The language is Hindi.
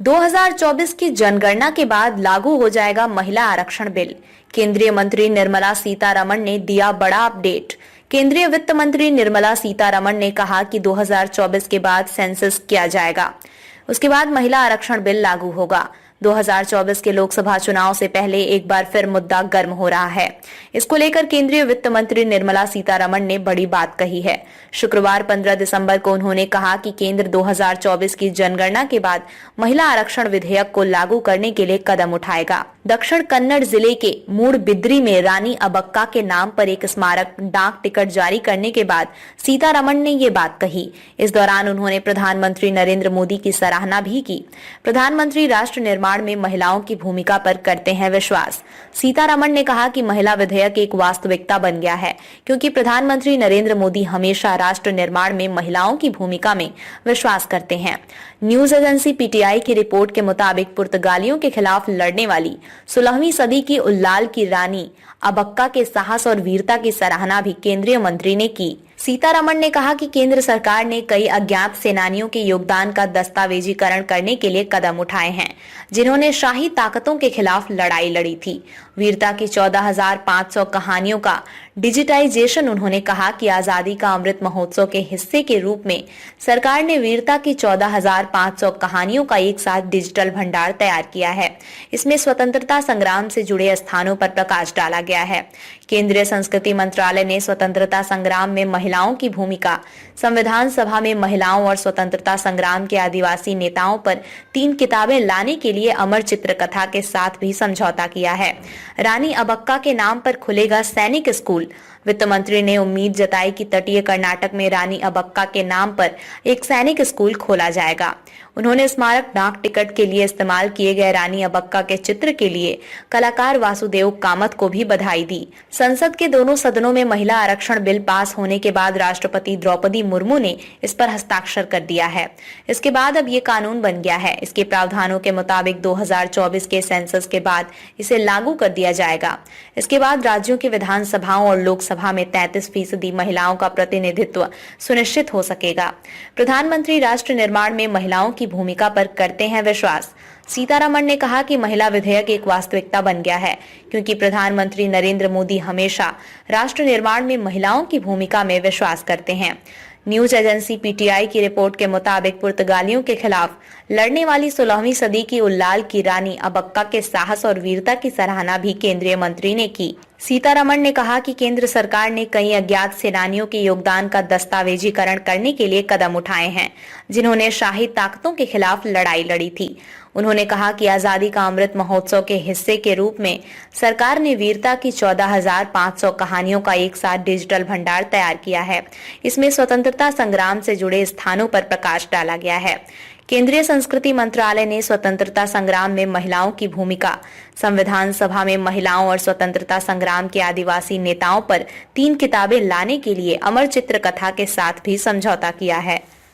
2024 की जनगणना के बाद लागू हो जाएगा महिला आरक्षण बिल। केंद्रीय मंत्री निर्मला सीतारमण ने दिया बड़ा अपडेट। केंद्रीय वित्त मंत्री निर्मला सीतारमण ने कहा कि 2024 के बाद सेंसस किया जाएगा, उसके बाद महिला आरक्षण बिल लागू होगा। 2024 के लोकसभा चुनाव से पहले एक बार फिर मुद्दा गर्म हो रहा है। इसको लेकर केंद्रीय वित्त मंत्री निर्मला सीतारमण ने बड़ी बात कही है। शुक्रवार 15 दिसंबर को उन्होंने कहा कि केंद्र 2024 की जनगणना के बाद महिला आरक्षण विधेयक को लागू करने के लिए कदम उठाएगा। दक्षिण कन्नड़ जिले के मूडबिद्री में रानी अबक्का के नाम पर एक स्मारक डाक टिकट जारी करने के बाद सीतारमण ने ये बात कही। इस दौरान उन्होंने प्रधानमंत्री नरेंद्र मोदी की सराहना भी की। प्रधानमंत्री राष्ट्र निर्माण में महिलाओं की भूमिका पर करते हैं विश्वास। सीतारमण ने कहा कि महिला विधेयक एक वास्तविकता बन गया है, क्योंकि प्रधानमंत्री नरेंद्र मोदी हमेशा राष्ट्र निर्माण में महिलाओं की भूमिका में विश्वास करते हैं। न्यूज एजेंसी पीटीआई की रिपोर्ट के मुताबिक पुर्तगालियों के खिलाफ लड़ने वाली 16वीं सदी की उल्लाल की रानी अबक्का के साहस और वीरता की सराहना भी केंद्रीय मंत्री ने की। सीतारमण ने कहा कि केंद्र सरकार ने कई अज्ञात सेनानियों के योगदान का दस्तावेजीकरण करने के लिए कदम उठाए हैं, जिन्होंने शाही ताकतों के खिलाफ लड़ाई लड़ी थी। वीरता की 14,500 कहानियों का डिजिटाइजेशन। उन्होंने कहा कि आजादी का अमृत महोत्सव के हिस्से के रूप में सरकार ने वीरता की 14,500 कहानियों का एक साथ डिजिटल भंडार तैयार किया है। इसमें स्वतंत्रता संग्राम से जुड़े स्थानों पर प्रकाश डाला गया है। केंद्रीय संस्कृति मंत्रालय ने स्वतंत्रता संग्राम में महिलाओं की भूमिका, संविधान सभा में महिलाओं और स्वतंत्रता संग्राम के आदिवासी नेताओं पर 3 किताबें लाने के लिए अमर चित्रकथा के साथ भी समझौता किया है। रानी अबक्का के नाम पर खुलेगा सैनिक स्कूल। वित्त मंत्री ने उम्मीद जताई कि तटीय कर्नाटक में रानी अबक्का के नाम पर एक सैनिक स्कूल खोला जाएगा। उन्होंने स्मारक डाक टिकट के लिए इस्तेमाल किए गए रानी अबक्का के चित्र के लिए कलाकार वासुदेव कामत को भी बधाई दी। संसद के दोनों सदनों में महिला आरक्षण बिल पास होने के बाद राष्ट्रपति द्रौपदी मुर्मू ने इस पर हस्ताक्षर कर दिया है। इसके बाद अब ये कानून बन गया है। इसके प्रावधानों के मुताबिक 2024 के सेंसस के बाद इसे लागू कर दिया जाएगा। इसके बाद राज्यों की विधानसभाओं और लोकसभा में 33% महिलाओं का प्रतिनिधित्व सुनिश्चित हो सकेगा। प्रधानमंत्री राष्ट्र निर्माण में महिलाओं की भूमिका पर करते हैं विश्वास। सीतारमण ने कहा कि महिला विधेयक एक वास्तविकता बन गया है, क्योंकि प्रधानमंत्री नरेंद्र मोदी हमेशा राष्ट्र निर्माण में महिलाओं की भूमिका में विश्वास करते हैं। न्यूज एजेंसी पीटीआई की रिपोर्ट के मुताबिक पुर्तगालियों के खिलाफ लड़ने वाली 16वीं सदी की उल्लाल की रानी अबक्का के साहस और वीरता की सराहना भी केंद्रीय मंत्री ने की। सीतारमण ने कहा कि केंद्र सरकार ने कई अज्ञात सेनानियों के योगदान का दस्तावेजीकरण करने के लिए कदम उठाए हैं, जिन्होंने शाही ताकतों के खिलाफ लड़ाई लड़ी थी। उन्होंने कहा कि आजादी का अमृत महोत्सव के हिस्से के रूप में सरकार ने वीरता की 14,500 कहानियों का एक साथ डिजिटल भंडार तैयार किया है। इसमें स्वतंत्रता संग्राम से जुड़े स्थानों पर प्रकाश डाला गया है। केंद्रीय संस्कृति मंत्रालय ने स्वतंत्रता संग्राम में महिलाओं की भूमिका, संविधान सभा में महिलाओं और स्वतंत्रता संग्राम के आदिवासी नेताओं पर 3 किताबें लाने के लिए अमर चित्रकथा के साथ भी समझौता किया है।